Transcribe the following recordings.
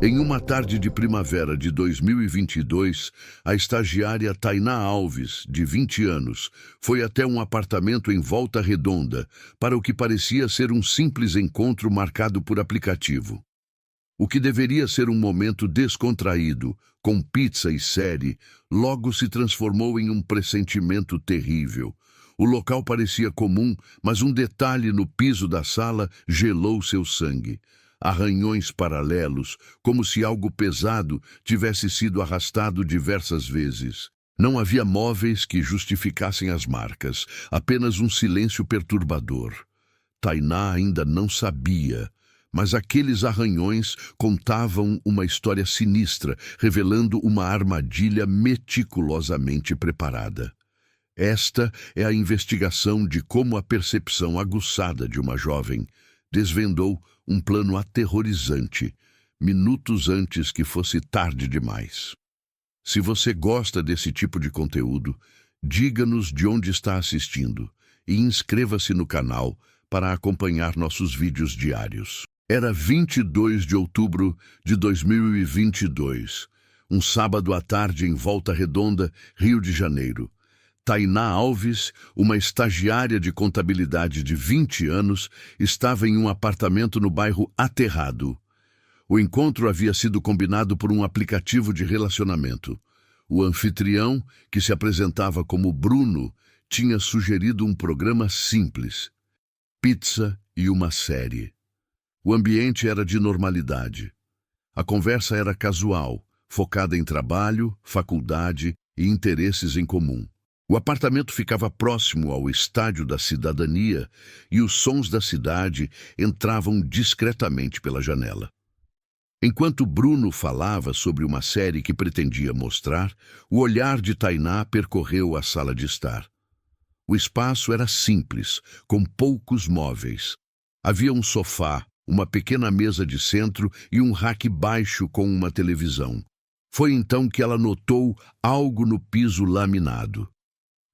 Em uma tarde de primavera de 2022, a estagiária Tainá Alves, de 20 anos, foi até um apartamento em Volta Redonda para o que parecia ser um simples encontro marcado por aplicativo. O que deveria ser um momento descontraído, com pizza e série, logo se transformou em um pressentimento terrível. O local parecia comum, mas um detalhe no piso da sala gelou seu sangue. Arranhões paralelos, como se algo pesado tivesse sido arrastado diversas vezes. Não havia móveis que justificassem as marcas, apenas um silêncio perturbador. Tainá ainda não sabia, mas aqueles arranhões contavam uma história sinistra, revelando uma armadilha meticulosamente preparada. Esta é a investigação de como a percepção aguçada de uma jovem desvendou um plano aterrorizante, minutos antes que fosse tarde demais. Se você gosta desse tipo de conteúdo, diga-nos de onde está assistindo e inscreva-se no canal para acompanhar nossos vídeos diários. Era 22 de outubro de 2022, um sábado à tarde em Volta Redonda, Rio de Janeiro. Tainá Alves, uma estagiária de contabilidade de 20 anos, estava em um apartamento no bairro Aterrado. O encontro havia sido combinado por um aplicativo de relacionamento. O anfitrião, que se apresentava como Bruno, tinha sugerido um programa simples: pizza e uma série. O ambiente era de normalidade. A conversa era casual, focada em trabalho, faculdade e interesses em comum. O apartamento ficava próximo ao Estádio da Cidadania e os sons da cidade entravam discretamente pela janela. Enquanto Bruno falava sobre uma série que pretendia mostrar, o olhar de Tainá percorreu a sala de estar. O espaço era simples, com poucos móveis. Havia um sofá, uma pequena mesa de centro e um rack baixo com uma televisão. Foi então que ela notou algo no piso laminado.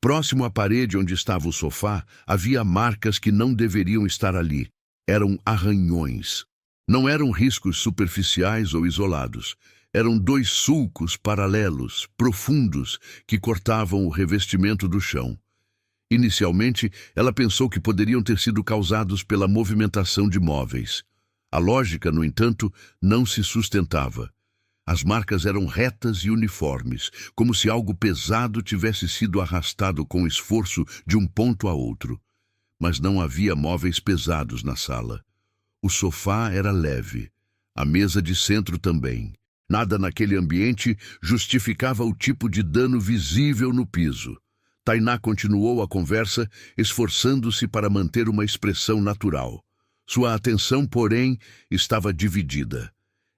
Próximo à parede onde estava o sofá, havia marcas que não deveriam estar ali. Eram arranhões. Não eram riscos superficiais ou isolados. Eram dois sulcos paralelos, profundos, que cortavam o revestimento do chão. Inicialmente, ela pensou que poderiam ter sido causados pela movimentação de móveis. A lógica, no entanto, não se sustentava. As marcas eram retas e uniformes, como se algo pesado tivesse sido arrastado com esforço de um ponto a outro. Mas não havia móveis pesados na sala. O sofá era leve, a mesa de centro também. Nada naquele ambiente justificava o tipo de dano visível no piso. Tainá continuou a conversa, esforçando-se para manter uma expressão natural. Sua atenção, porém, estava dividida.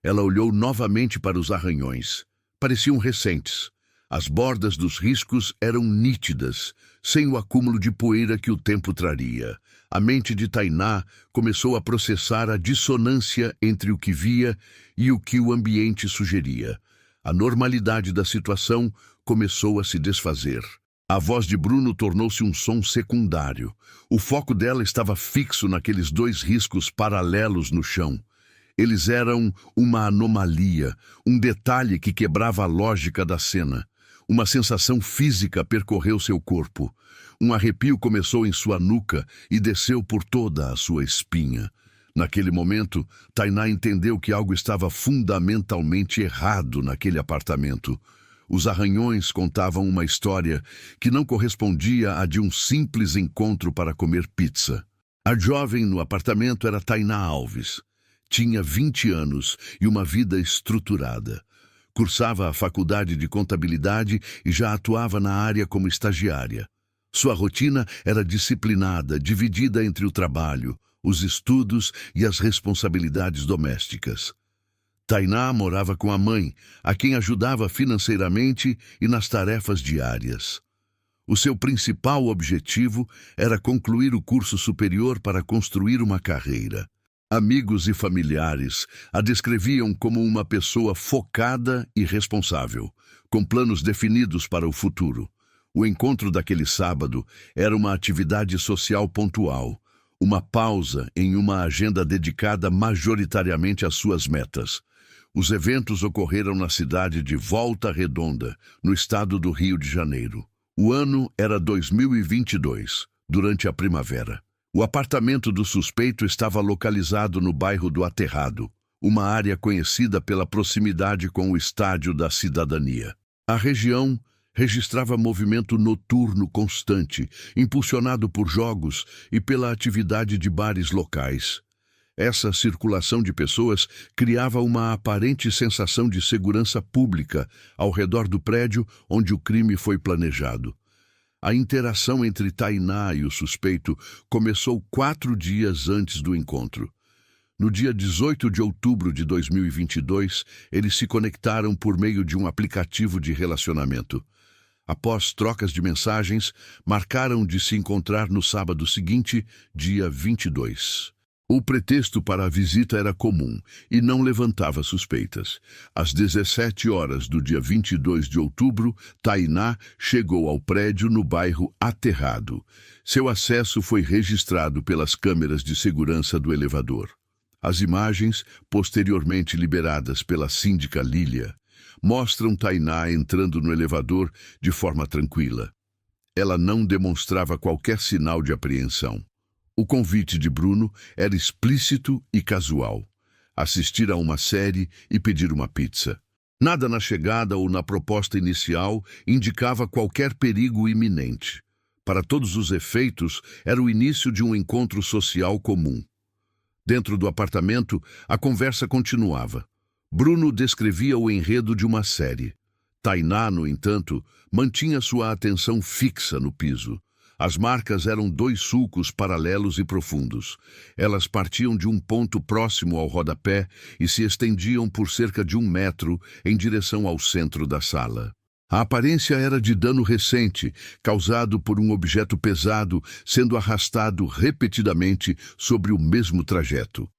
Ela olhou novamente para os arranhões. Pareciam recentes. As bordas dos riscos eram nítidas, sem o acúmulo de poeira que o tempo traria. A mente de Tainá começou a processar a dissonância entre o que via e o que o ambiente sugeria. A normalidade da situação começou a se desfazer. A voz de Bruno tornou-se um som secundário. O foco dela estava fixo naqueles dois riscos paralelos no chão. Eles eram uma anomalia, um detalhe que quebrava a lógica da cena. Uma sensação física percorreu seu corpo. Um arrepio começou em sua nuca e desceu por toda a sua espinha. Naquele momento, Tainá entendeu que algo estava fundamentalmente errado naquele apartamento. Os arranhões contavam uma história que não correspondia à de um simples encontro para comer pizza. A jovem no apartamento era Tainá Alves. Tinha 20 anos e uma vida estruturada. Cursava a faculdade de contabilidade e já atuava na área como estagiária. Sua rotina era disciplinada, dividida entre o trabalho, os estudos e as responsabilidades domésticas. Tainá morava com a mãe, a quem ajudava financeiramente e nas tarefas diárias. O seu principal objetivo era concluir o curso superior para construir uma carreira. Amigos e familiares a descreviam como uma pessoa focada e responsável, com planos definidos para o futuro. O encontro daquele sábado era uma atividade social pontual, uma pausa em uma agenda dedicada majoritariamente às suas metas. Os eventos ocorreram na cidade de Volta Redonda, no estado do Rio de Janeiro. O ano era 2022, durante a primavera. O apartamento do suspeito estava localizado no bairro do Aterrado, uma área conhecida pela proximidade com o Estádio da Cidadania. A região registrava movimento noturno constante, impulsionado por jogos e pela atividade de bares locais. Essa circulação de pessoas criava uma aparente sensação de segurança pública ao redor do prédio onde o crime foi planejado. A interação entre Tainá e o suspeito começou 4 dias antes do encontro. No dia 18 de outubro de 2022, eles se conectaram por meio de um aplicativo de relacionamento. Após trocas de mensagens, marcaram de se encontrar no sábado seguinte, dia 22. O pretexto para a visita era comum e não levantava suspeitas. Às 17 horas do dia 22 de outubro, Tainá chegou ao prédio no bairro Aterrado. Seu acesso foi registrado pelas câmeras de segurança do elevador. As imagens, posteriormente liberadas pela síndica Lília, mostram Tainá entrando no elevador de forma tranquila. Ela não demonstrava qualquer sinal de apreensão. O convite de Bruno era explícito e casual: assistir a uma série e pedir uma pizza. Nada na chegada ou na proposta inicial indicava qualquer perigo iminente. Para todos os efeitos, era o início de um encontro social comum. Dentro do apartamento, a conversa continuava. Bruno descrevia o enredo de uma série. Tainá, no entanto, mantinha sua atenção fixa no piso. As marcas eram 2 sulcos paralelos e profundos. Elas partiam de um ponto próximo ao rodapé e se estendiam por cerca de 1 metro em direção ao centro da sala. A aparência era de dano recente, causado por um objeto pesado sendo arrastado repetidamente sobre o mesmo trajeto.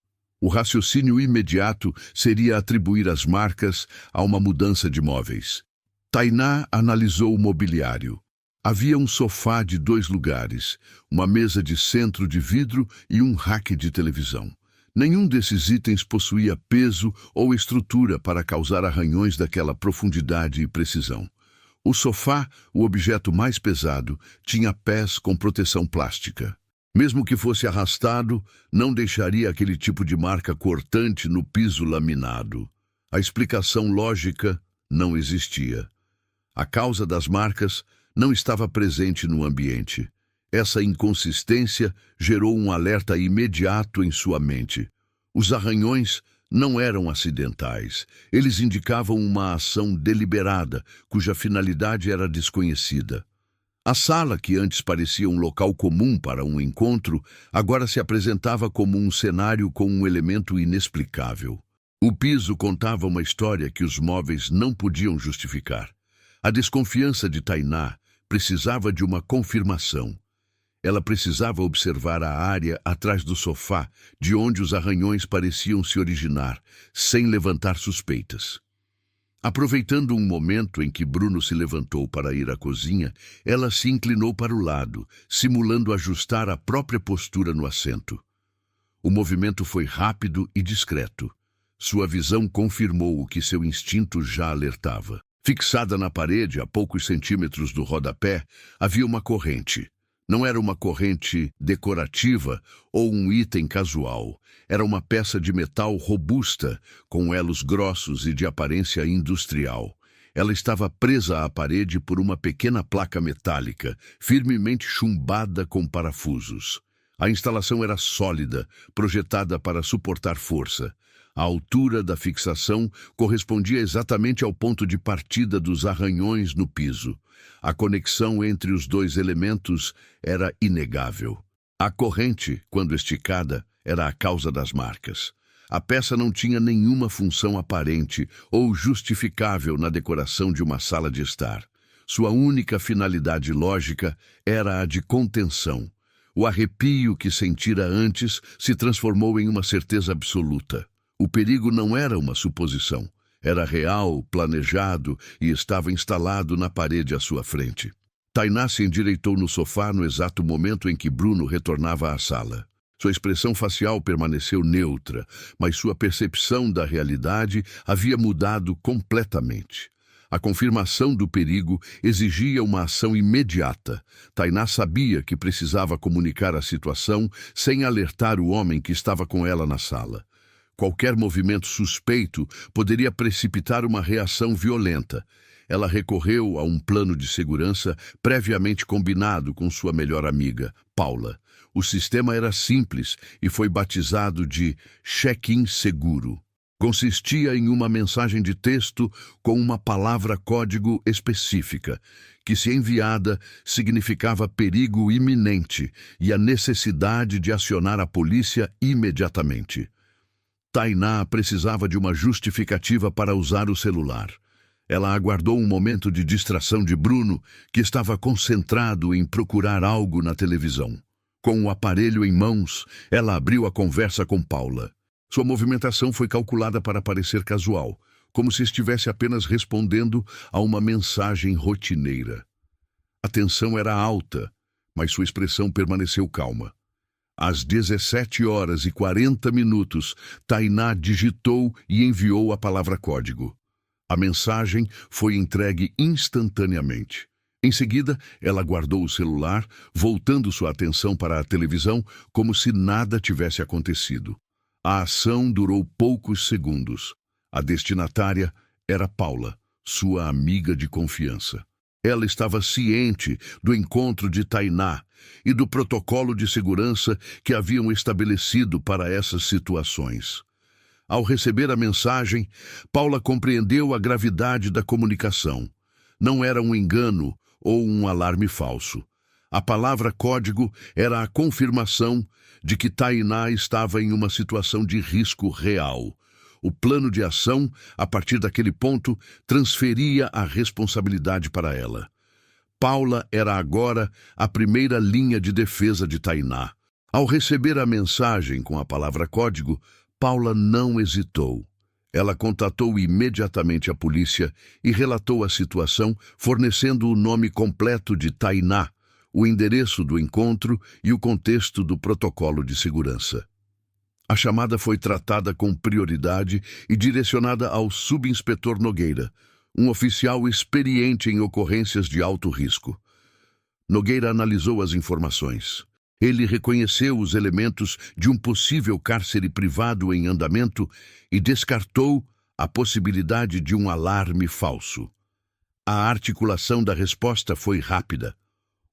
O raciocínio imediato seria atribuir as marcas a uma mudança de móveis. Tainá analisou o mobiliário. Havia um sofá de 2 lugares, uma mesa de centro de vidro e um rack de televisão. Nenhum desses itens possuía peso ou estrutura para causar arranhões daquela profundidade e precisão. O sofá, o objeto mais pesado, tinha pés com proteção plástica. Mesmo que fosse arrastado, não deixaria aquele tipo de marca cortante no piso laminado. A explicação lógica não existia. A causa das marcas não estava presente no ambiente. Essa inconsistência gerou um alerta imediato em sua mente. Os arranhões não eram acidentais. Eles indicavam uma ação deliberada, cuja finalidade era desconhecida. A sala, que antes parecia um local comum para um encontro, agora se apresentava como um cenário com um elemento inexplicável. O piso contava uma história que os móveis não podiam justificar. A desconfiança de Tainá precisava de uma confirmação. Ela precisava observar a área atrás do sofá, de onde os arranhões pareciam se originar, sem levantar suspeitas. Aproveitando um momento em que Bruno se levantou para ir à cozinha, ela se inclinou para o lado, simulando ajustar a própria postura no assento. O movimento foi rápido e discreto. Sua visão confirmou o que seu instinto já alertava. Fixada na parede, a poucos centímetros do rodapé, havia uma corrente. Não era uma corrente decorativa ou um item casual. Era uma peça de metal robusta, com elos grossos e de aparência industrial. Ela estava presa à parede por uma pequena placa metálica, firmemente chumbada com parafusos. A instalação era sólida, projetada para suportar força. A altura da fixação correspondia exatamente ao ponto de partida dos arranhões no piso. A conexão entre os 2 elementos era inegável. A corrente, quando esticada, era a causa das marcas. A peça não tinha nenhuma função aparente ou justificável na decoração de uma sala de estar. Sua única finalidade lógica era a de contenção. O arrepio que sentira antes se transformou em uma certeza absoluta. O perigo não era uma suposição. Era real, planejado e estava instalado na parede à sua frente. Tainá se endireitou no sofá no exato momento em que Bruno retornava à sala. Sua expressão facial permaneceu neutra, mas sua percepção da realidade havia mudado completamente. A confirmação do perigo exigia uma ação imediata. Tainá sabia que precisava comunicar a situação sem alertar o homem que estava com ela na sala. Qualquer movimento suspeito poderia precipitar uma reação violenta. Ela recorreu a um plano de segurança previamente combinado com sua melhor amiga, Paula. O sistema era simples e foi batizado de check-in seguro. Consistia em uma mensagem de texto com uma palavra-código específica, que, se enviada, significava perigo iminente e a necessidade de acionar a polícia imediatamente. Tainá precisava de uma justificativa para usar o celular. Ela aguardou um momento de distração de Bruno, que estava concentrado em procurar algo na televisão. Com o aparelho em mãos, ela abriu a conversa com Paula. Sua movimentação foi calculada para parecer casual, como se estivesse apenas respondendo a uma mensagem rotineira. A tensão era alta, mas sua expressão permaneceu calma. Às 17h40, Tainá digitou e enviou a palavra-código. A mensagem foi entregue instantaneamente. Em seguida, ela guardou o celular, voltando sua atenção para a televisão como se nada tivesse acontecido. A ação durou poucos segundos. A destinatária era Paula, sua amiga de confiança. Ela estava ciente do encontro de Tainá e do protocolo de segurança que haviam estabelecido para essas situações. Ao receber a mensagem, Paula compreendeu a gravidade da comunicação. Não era um engano ou um alarme falso. A palavra-código era a confirmação de que Tainá estava em uma situação de risco real. O plano de ação, a partir daquele ponto, transferia a responsabilidade para ela. Paula era agora a primeira linha de defesa de Tainá. Ao receber a mensagem com a palavra-código, Paula não hesitou. Ela contatou imediatamente a polícia e relatou a situação, fornecendo o nome completo de Tainá, o endereço do encontro e o contexto do protocolo de segurança. A chamada foi tratada com prioridade e direcionada ao subinspetor Nogueira, um oficial experiente em ocorrências de alto risco. Nogueira analisou as informações. Ele reconheceu os elementos de um possível cárcere privado em andamento e descartou a possibilidade de um alarme falso. A articulação da resposta foi rápida.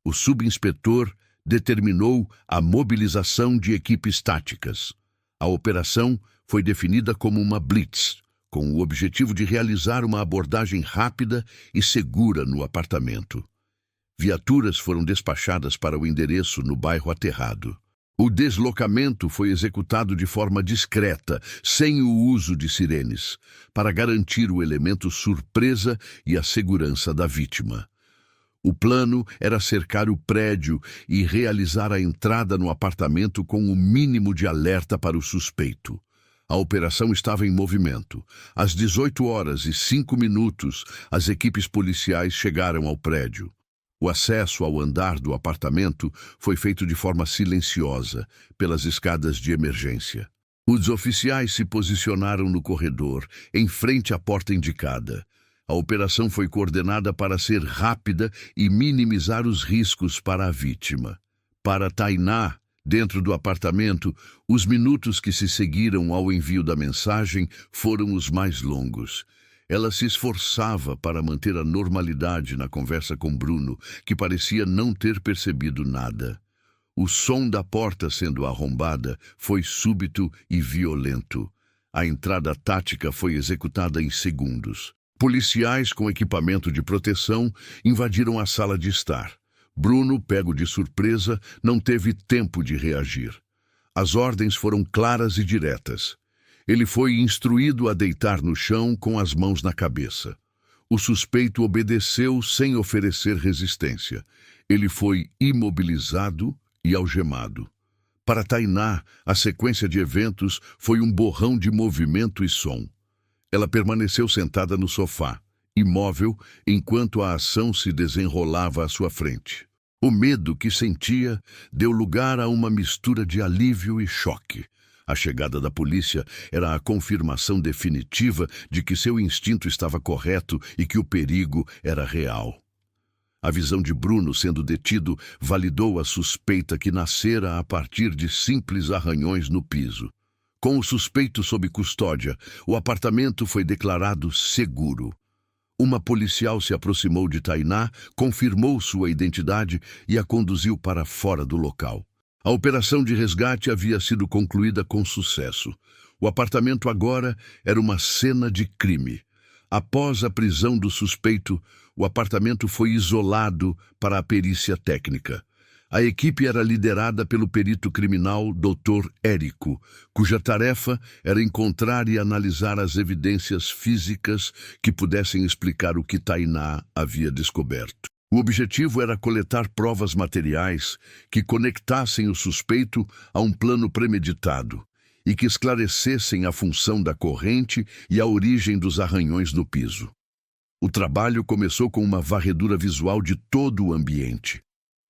O subinspetor determinou a mobilização de equipes táticas. A operação foi definida como uma blitz, com o objetivo de realizar uma abordagem rápida e segura no apartamento. Viaturas foram despachadas para o endereço no bairro Aterrado. O deslocamento foi executado de forma discreta, sem o uso de sirenes, para garantir o elemento surpresa e a segurança da vítima. O plano era cercar o prédio e realizar a entrada no apartamento com o mínimo de alerta para o suspeito. A operação estava em movimento. Às 18h05, as equipes policiais chegaram ao prédio. O acesso ao andar do apartamento foi feito de forma silenciosa, pelas escadas de emergência. Os oficiais se posicionaram no corredor, em frente à porta indicada. A operação foi coordenada para ser rápida e minimizar os riscos para a vítima. Para Tainá, dentro do apartamento, os minutos que se seguiram ao envio da mensagem foram os mais longos. Ela se esforçava para manter a normalidade na conversa com Bruno, que parecia não ter percebido nada. O som da porta sendo arrombada foi súbito e violento. A entrada tática foi executada em segundos. Policiais com equipamento de proteção invadiram a sala de estar. Bruno, pego de surpresa, não teve tempo de reagir. As ordens foram claras e diretas. Ele foi instruído a deitar no chão com as mãos na cabeça. O suspeito obedeceu sem oferecer resistência. Ele foi imobilizado e algemado. Para Tainá, a sequência de eventos foi um borrão de movimento e som. Ela permaneceu sentada no sofá, imóvel, enquanto a ação se desenrolava à sua frente. O medo que sentia deu lugar a uma mistura de alívio e choque. A chegada da polícia era a confirmação definitiva de que seu instinto estava correto e que o perigo era real. A visão de Bruno sendo detido validou a suspeita que nascera a partir de simples arranhões no piso. Com o suspeito sob custódia, o apartamento foi declarado seguro. Uma policial se aproximou de Tainá, confirmou sua identidade e a conduziu para fora do local. A operação de resgate havia sido concluída com sucesso. O apartamento agora era uma cena de crime. Após a prisão do suspeito, o apartamento foi isolado para a perícia técnica. A equipe era liderada pelo perito criminal Dr. Érico, cuja tarefa era encontrar e analisar as evidências físicas que pudessem explicar o que Tainá havia descoberto. O objetivo era coletar provas materiais que conectassem o suspeito a um plano premeditado e que esclarecessem a função da corrente e a origem dos arranhões no piso. O trabalho começou com uma varredura visual de todo o ambiente.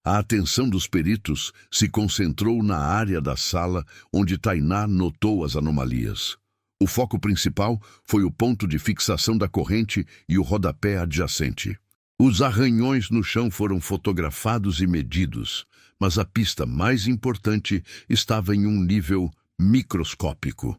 A atenção dos peritos se concentrou na área da sala onde Tainá notou as anomalias. O foco principal foi o ponto de fixação da corrente e o rodapé adjacente. Os arranhões no chão foram fotografados e medidos, mas a pista mais importante estava em um nível microscópico.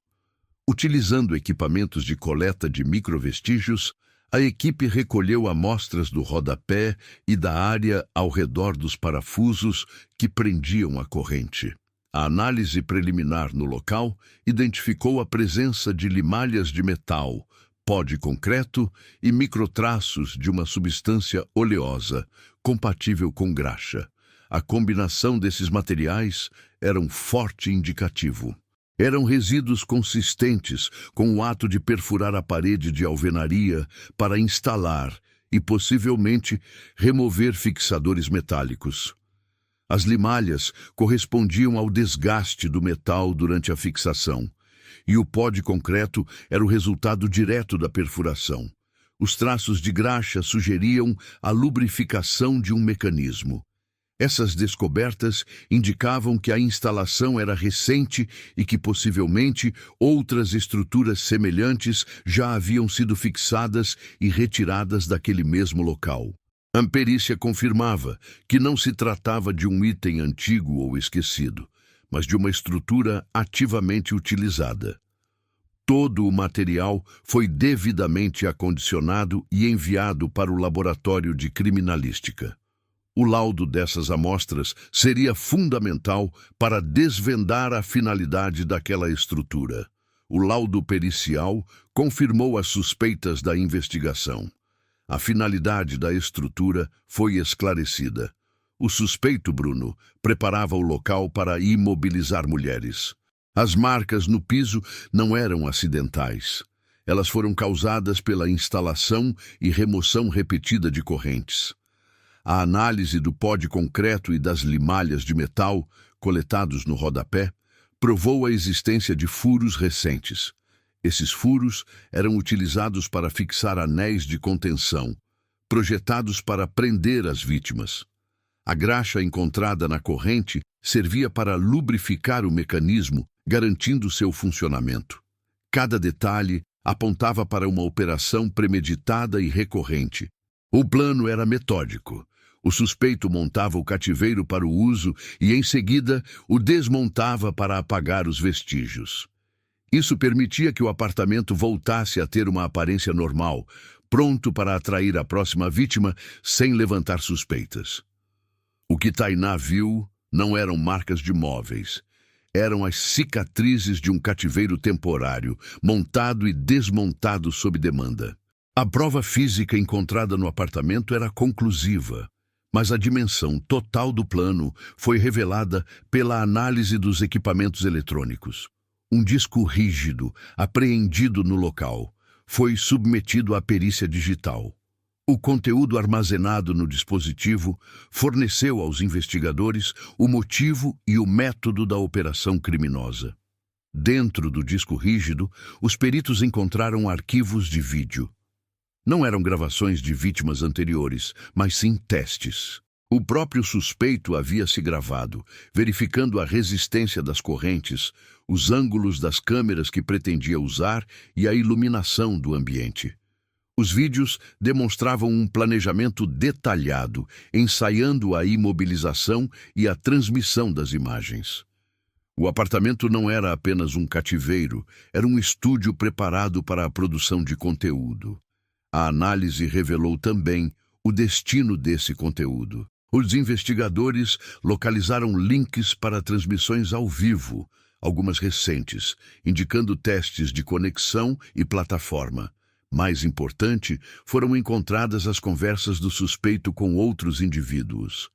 Utilizando equipamentos de coleta de microvestígios, a equipe recolheu amostras do rodapé e da área ao redor dos parafusos que prendiam a corrente. A análise preliminar no local identificou a presença de limalhas de metal, pó de concreto e microtraços de uma substância oleosa, compatível com graxa. A combinação desses materiais era um forte indicativo. Eram resíduos consistentes com o ato de perfurar a parede de alvenaria para instalar e, possivelmente, remover fixadores metálicos. As limalhas correspondiam ao desgaste do metal durante a fixação, e o pó de concreto era o resultado direto da perfuração. Os traços de graxa sugeriam a lubrificação de um mecanismo. Essas descobertas indicavam que a instalação era recente e que, possivelmente, outras estruturas semelhantes já haviam sido fixadas e retiradas daquele mesmo local. A perícia confirmava que não se tratava de um item antigo ou esquecido, mas de uma estrutura ativamente utilizada. Todo o material foi devidamente acondicionado e enviado para o laboratório de criminalística. O laudo dessas amostras seria fundamental para desvendar a finalidade daquela estrutura. O laudo pericial confirmou as suspeitas da investigação. A finalidade da estrutura foi esclarecida. O suspeito, Bruno, preparava o local para imobilizar mulheres. As marcas no piso não eram acidentais. Elas foram causadas pela instalação e remoção repetida de correntes. A análise do pó de concreto e das limalhas de metal coletados no rodapé provou a existência de furos recentes. Esses furos eram utilizados para fixar anéis de contenção, projetados para prender as vítimas. A graxa encontrada na corrente servia para lubrificar o mecanismo, garantindo seu funcionamento. Cada detalhe apontava para uma operação premeditada e recorrente. O plano era metódico. O suspeito montava o cativeiro para o uso e, em seguida, o desmontava para apagar os vestígios. Isso permitia que o apartamento voltasse a ter uma aparência normal, pronto para atrair a próxima vítima sem levantar suspeitas. O que Tainá viu não eram marcas de móveis. Eram as cicatrizes de um cativeiro temporário, montado e desmontado sob demanda. A prova física encontrada no apartamento era conclusiva, mas a dimensão total do plano foi revelada pela análise dos equipamentos eletrônicos. Um disco rígido, apreendido no local, foi submetido à perícia digital. O conteúdo armazenado no dispositivo forneceu aos investigadores o motivo e o método da operação criminosa. Dentro do disco rígido, os peritos encontraram arquivos de vídeo. Não eram gravações de vítimas anteriores, mas sim testes. O próprio suspeito havia se gravado, verificando a resistência das correntes, os ângulos das câmeras que pretendia usar e a iluminação do ambiente. Os vídeos demonstravam um planejamento detalhado, ensaiando a imobilização e a transmissão das imagens. O apartamento não era apenas um cativeiro, era um estúdio preparado para a produção de conteúdo. A análise revelou também o destino desse conteúdo. Os investigadores localizaram links para transmissões ao vivo, algumas recentes, indicando testes de conexão e plataforma. Mais importante, foram encontradas as conversas do suspeito com outros indivíduos.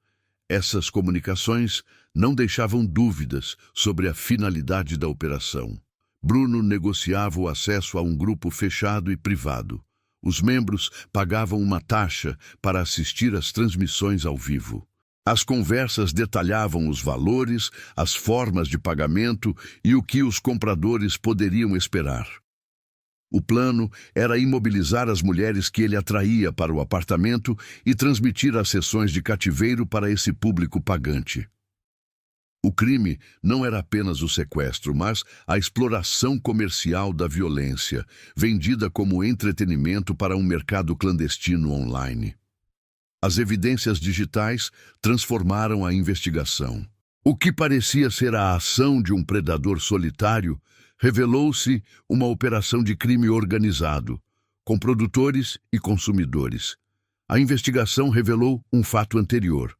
Essas comunicações não deixavam dúvidas sobre a finalidade da operação. Bruno negociava o acesso a um grupo fechado e privado. Os membros pagavam uma taxa para assistir às transmissões ao vivo. As conversas detalhavam os valores, as formas de pagamento e o que os compradores poderiam esperar. O plano era imobilizar as mulheres que ele atraía para o apartamento e transmitir as sessões de cativeiro para esse público pagante. O crime não era apenas o sequestro, mas a exploração comercial da violência, vendida como entretenimento para um mercado clandestino online. As evidências digitais transformaram a investigação. O que parecia ser a ação de um predador solitário revelou-se uma operação de crime organizado, com produtores e consumidores. A investigação revelou um fato anterior.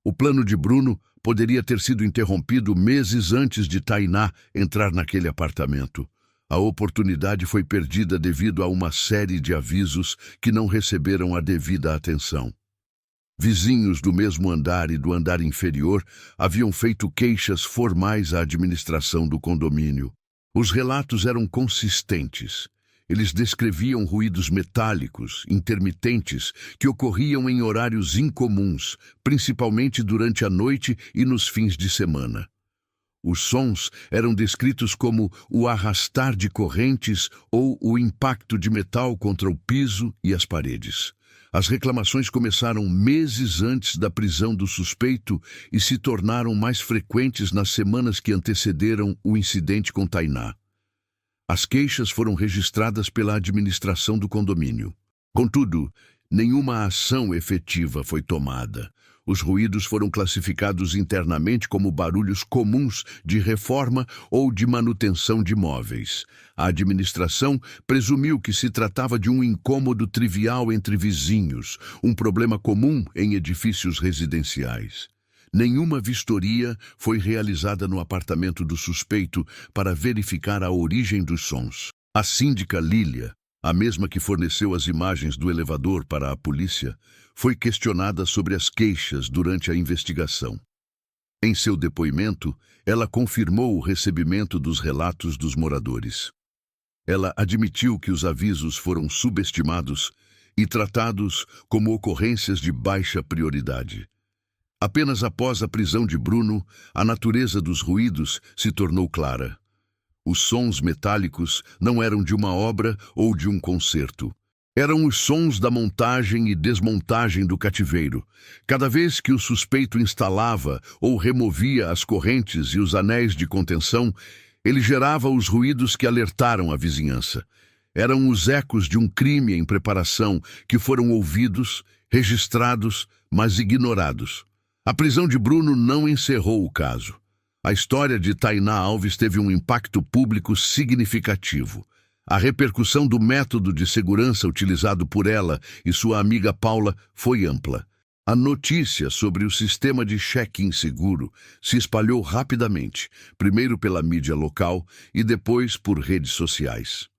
O plano de Bruno poderia ter sido interrompido meses antes de Tainá entrar naquele apartamento. A oportunidade foi perdida devido a uma série de avisos que não receberam a devida atenção. Vizinhos do mesmo andar e do andar inferior haviam feito queixas formais à administração do condomínio. Os relatos eram consistentes. Eles descreviam ruídos metálicos, intermitentes, que ocorriam em horários incomuns, principalmente durante a noite e nos fins de semana. Os sons eram descritos como o arrastar de correntes ou o impacto de metal contra o piso e as paredes. As reclamações começaram meses antes da prisão do suspeito e se tornaram mais frequentes nas semanas que antecederam o incidente com Tainá. As queixas foram registradas pela administração do condomínio. Contudo, nenhuma ação efetiva foi tomada. Os ruídos foram classificados internamente como barulhos comuns de reforma ou de manutenção de móveis. A administração presumiu que se tratava de um incômodo trivial entre vizinhos, um problema comum em edifícios residenciais. Nenhuma vistoria foi realizada no apartamento do suspeito para verificar a origem dos sons. A síndica Lília, a mesma que forneceu as imagens do elevador para a polícia, foi questionada sobre as queixas durante a investigação. Em seu depoimento, ela confirmou o recebimento dos relatos dos moradores. Ela admitiu que os avisos foram subestimados e tratados como ocorrências de baixa prioridade. Apenas após a prisão de Bruno, a natureza dos ruídos se tornou clara. Os sons metálicos não eram de uma obra ou de um concerto. Eram os sons da montagem e desmontagem do cativeiro. Cada vez que o suspeito instalava ou removia as correntes e os anéis de contenção, ele gerava os ruídos que alertaram a vizinhança. Eram os ecos de um crime em preparação que foram ouvidos, registrados, mas ignorados. A prisão de Bruno não encerrou o caso. A história de Tainá Alves teve um impacto público significativo. A repercussão do método de segurança utilizado por ela e sua amiga Paula foi ampla. A notícia sobre o sistema de check-in seguro se espalhou rapidamente, primeiro pela mídia local e depois por redes sociais.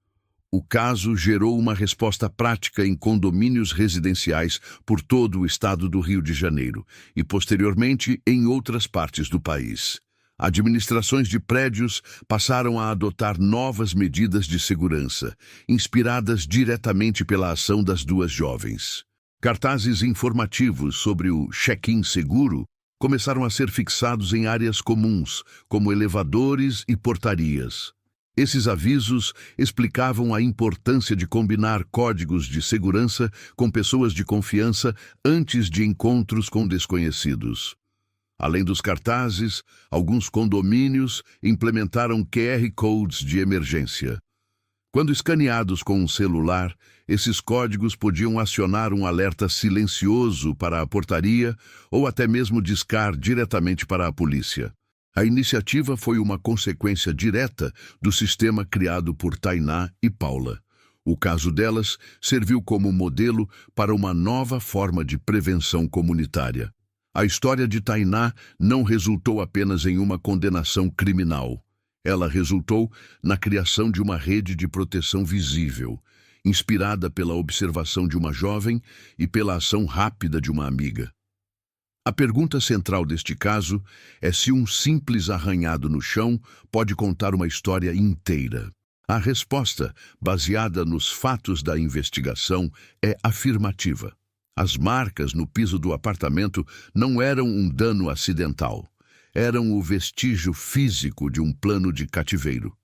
O caso gerou uma resposta prática em condomínios residenciais por todo o estado do Rio de Janeiro e, posteriormente, em outras partes do país. Administrações de prédios passaram a adotar novas medidas de segurança, inspiradas diretamente pela ação das duas jovens. Cartazes informativos sobre o check-in seguro começaram a ser fixados em áreas comuns, como elevadores e portarias. Esses avisos explicavam a importância de combinar códigos de segurança com pessoas de confiança antes de encontros com desconhecidos. Além dos cartazes, alguns condomínios implementaram QR Codes de emergência. Quando escaneados com um celular, esses códigos podiam acionar um alerta silencioso para a portaria ou até mesmo discar diretamente para a polícia. A iniciativa foi uma consequência direta do sistema criado por Tainá e Paula. O caso delas serviu como modelo para uma nova forma de prevenção comunitária. A história de Tainá não resultou apenas em uma condenação criminal. Ela resultou na criação de uma rede de proteção visível, inspirada pela observação de uma jovem e pela ação rápida de uma amiga. A pergunta central deste caso é se um simples arranhado no chão pode contar uma história inteira. A resposta, baseada nos fatos da investigação, é afirmativa. As marcas no piso do apartamento não eram um dano acidental. Eram o vestígio físico de um plano de cativeiro.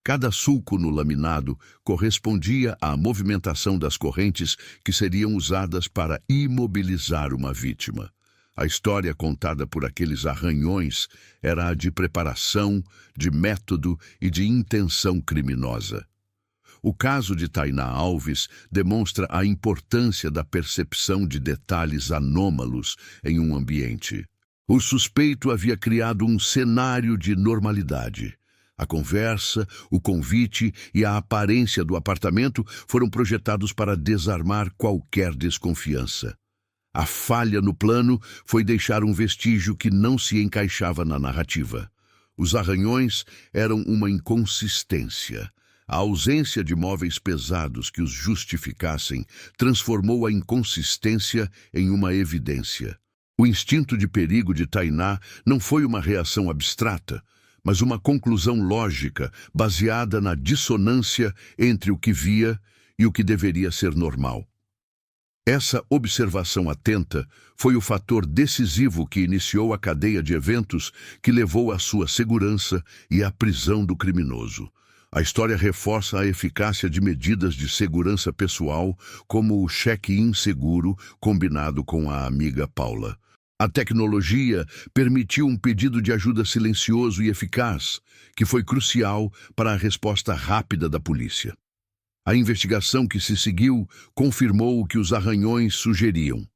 Cada sulco no laminado correspondia à movimentação das correntes que seriam usadas para imobilizar uma vítima. A história contada por aqueles arranhões era a de preparação, de método e de intenção criminosa. O caso de Tainá Alves demonstra a importância da percepção de detalhes anômalos em um ambiente. O suspeito havia criado um cenário de normalidade. A conversa, o convite e a aparência do apartamento foram projetados para desarmar qualquer desconfiança. A falha no plano foi deixar um vestígio que não se encaixava na narrativa. Os arranhões eram uma inconsistência. A ausência de móveis pesados que os justificassem transformou a inconsistência em uma evidência. O instinto de perigo de Tainá não foi uma reação abstrata, mas uma conclusão lógica baseada na dissonância entre o que via e o que deveria ser normal. Essa observação atenta foi o fator decisivo que iniciou a cadeia de eventos que levou à sua segurança e à prisão do criminoso. A história reforça a eficácia de medidas de segurança pessoal, como o check-in seguro combinado com a amiga Paula. A tecnologia permitiu um pedido de ajuda silencioso e eficaz, que foi crucial para a resposta rápida da polícia. A investigação que se seguiu confirmou o que os arranhões sugeriam.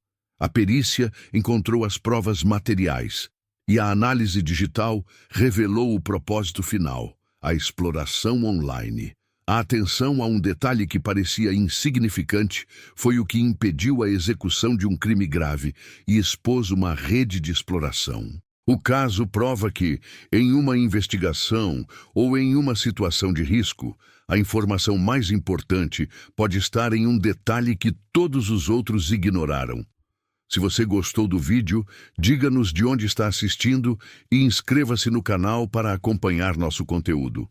A perícia encontrou as provas materiais, e a análise digital revelou o propósito final: a exploração online. A atenção a um detalhe que parecia insignificante foi o que impediu a execução de um crime grave e expôs uma rede de exploração. O caso prova que, em uma investigação ou em uma situação de risco, a informação mais importante pode estar em um detalhe que todos os outros ignoraram. Se você gostou do vídeo, diga-nos de onde está assistindo e inscreva-se no canal para acompanhar nosso conteúdo.